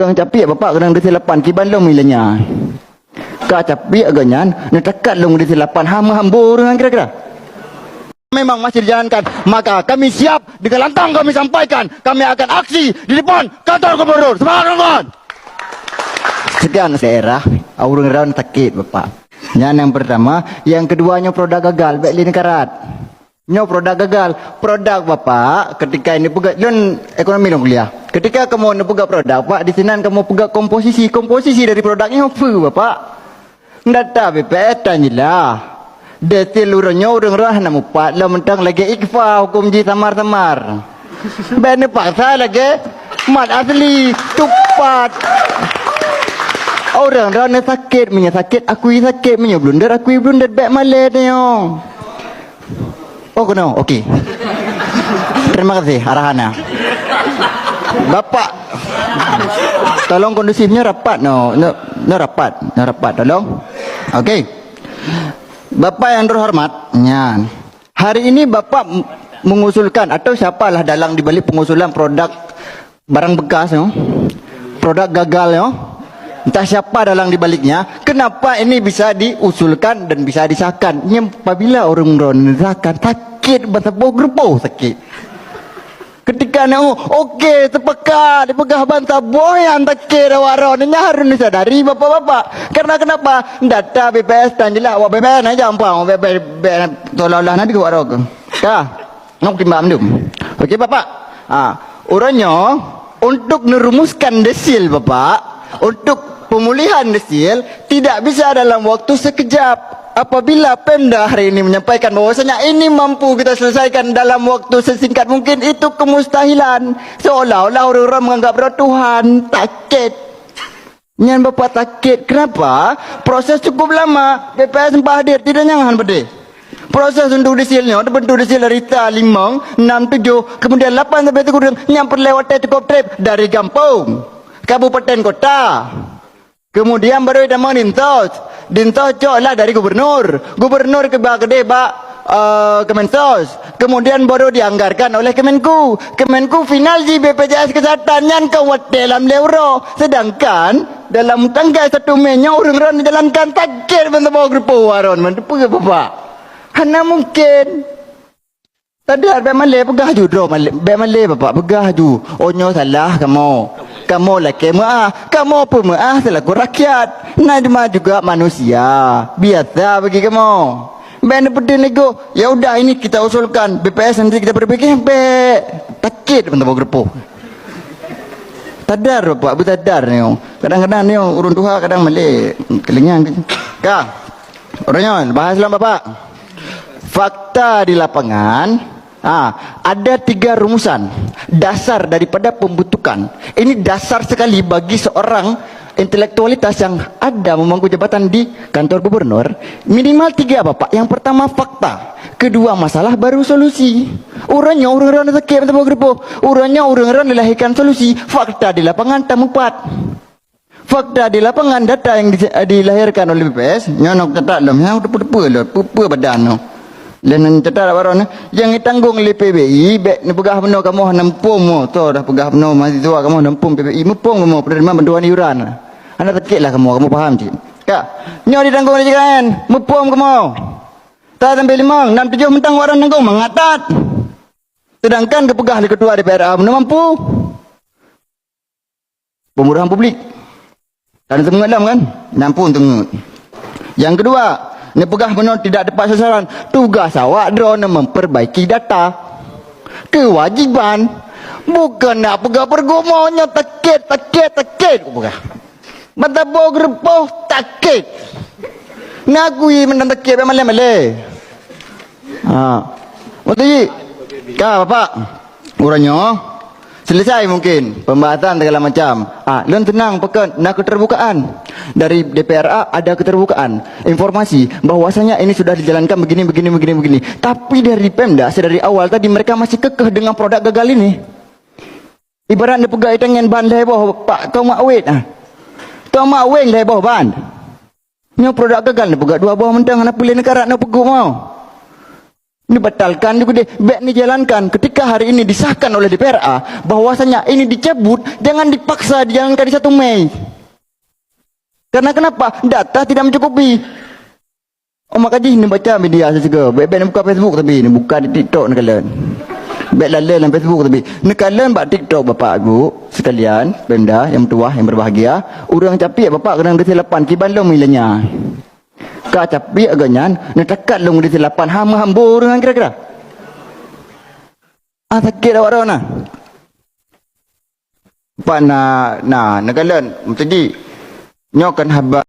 Orang capik bapak kena di selapan kiban long milanya. Ka capik agaknya nak tekat long di selapan hambur dengan kira-kira. Memang masih dijalankan, maka kami siap dengan lantang kami sampaikan, kami akan aksi di depan kantor gubernur. Semangat kawan. Sekian daerah orang-orang sakit bapak. Yang pertama, yang keduanya produk gagal, baik lini karat. Nyo produk gagal, produk bapak ketika ini pegak lun ekonomi dong kuliah. Ketika kamu nak pegak produk, pak di sini kamu pegak komposisi dari produknya apa bapak? Data BPS tanyalah. Detil urunyo orang-orang nak mupat lah mentang lagi ikfa hukum ji samar-samar. Bene paksa lagi mat asli tupat. Orang-orang nak sakit, punya sakit, akui sakit, punya blunder, akui blunder baik malet ni yo. Oh kena, okey. Terima kasih arahannya. Bapak, tolong kondusifnya rapat no rapat tolong. Okey. Bapak yang terhormat, hari ini Bapak mengusulkan atau siapalah dalang dibalik pengusulan produk barang bekas, produk gagal, entah siapa dalang dibaliknya. Kenapa ini bisa diusulkan dan bisa disahkan? Apabila orang-orang disahkan sakit, bertepuk gerupo sakit. Ketika okey sepakat dipegah bantah boyan takir waron ni harus disadari bapak-bapak. Karena kenapa? Data BPS tanjilah awak BPS aja ampang BPS tolonglah nanti ke waron. Kah? Nak timbang dum. Okey bapak. Urangnya untuk merumuskan desil bapak, untuk pemulihan desil tidak bisa dalam waktu sekejap. Apabila Pemda hari ini menyampaikan bahwasanya ini mampu kita selesaikan dalam waktu sesingkat mungkin, itu kemustahilan. Seolah-olah orang-orang menganggap roh Tuhan takut. Nyan bapak takut. Kenapa? Proses cukup lama. BPS sempat hadir. Tidak nyangan berdeh. Proses untuk desilnya, bentuk desil dari 5, 6, 7, kemudian 8 sampai 10. Yang perlewatan cukup trip dari kampung, kabupaten kota. Kemudian baru ada mau Dintos coklah dari gubernur ke gede Kemensos. Kemudian baru dianggarkan oleh Kemenku final di BPJS Kesehatan yang kawat dalam euro. Sedangkan dalam tanggal 1 Mei orang-orang dijalankan takir bentuk bawa grup waron. Mantu bapak. Hana mungkin. Sadar bemale pegah ju dro bemale bapak pegah ju. Onyo salah kamu laki kamu pemaaf selaku rakyat. Najma juga manusia biasa bagi kamu. Ben pedih nego. Ya udah ini kita usulkan BPS nanti kita berpikir takut bentuk grepo. Tadar bapak, bertadar ni. Kadang-kadang ni urun tuha kadang male kelingan. Kah? Orangnya bahaslah bapak. Fakta di lapangan. Ada 3 rumusan dasar daripada pembentukan. Ini dasar sekali bagi seorang intelektualitas yang ada memangku jabatan di kantor gubernur. Minimal 3 bapak. Yang pertama fakta, kedua masalah, baru solusi. Urangnya orang-orang sakit betul grupo. Urangnya orang-orang dilahirkan solusi. Fakta di lapangan tamupat. Fakta di lapangan data yang dilahirkan oleh BPS. Nyonok tetap dalam yang depu badan no. Dan cetak baron yang ditanggung oleh PBI bek ni pegah beno kamu nampung mo tu dah pegah beno mahasiswa kamu nampung PBI mupung kamu penerima bantuan iuran. Anda tekiklah kamu faham cik. Kak, nyo ditanggung oleh JKN, mupung kamu. Tak sampai 5, 6, 7 mentang waran tanggung mengatat. Sedangkan kepegah oleh ketua DPR beno mampu. Pemurahan publik. Dan semua dalam kan? Nampung tengut. Yang kedua, ni pegah benar tidak tepat sasaran. Tugas awak drone memperbaiki data. Kewajiban. Bukan nak pegah pergumonya takut. Pegah. Mata bawa gerepoh takut. Ngakui menang takut male. Waktu kah bapak. Urangnya selesai mungkin pembahasan segala macam. Lun tenang pekan nak keterbukaan. Dari DPRA ada keterbukaan informasi bahwasanya ini sudah dijalankan begini. Tapi dari Pemda sedari awal tadi mereka masih kekeh dengan produk gagal ini. Ibaratnya pegawai tangan ban leboh pak kau mak wait kau mak weng leboh ban. Nyo produk gagal ni pegawai 2 buah mentang nak pilih negara nak peguk mau. Dibatalkan juga deh, baik ni jalankan. Ketika hari ini disahkan oleh DPRA bahwasanya ini dicabut, jangan dipaksa dijalankan di 1 Mei. Karena kenapa? Data tidak mencukupi. Oh makanya ini baca media saya juga. Baik-baik ni buka Facebook tapi ni buka di TikTok ni kalian. Baik lalu dalam Facebook tapi ni kalian buat TikTok bapak ibu sekalian, Pemda yang tua yang berbahagia, orang capik bapak kena disilapan kibalong milanya. Ka capik agaknya ni takat long disilapan hambur dengan kira-kira. Sakit awak dah nah. Pak na kalian tadi nyokan haba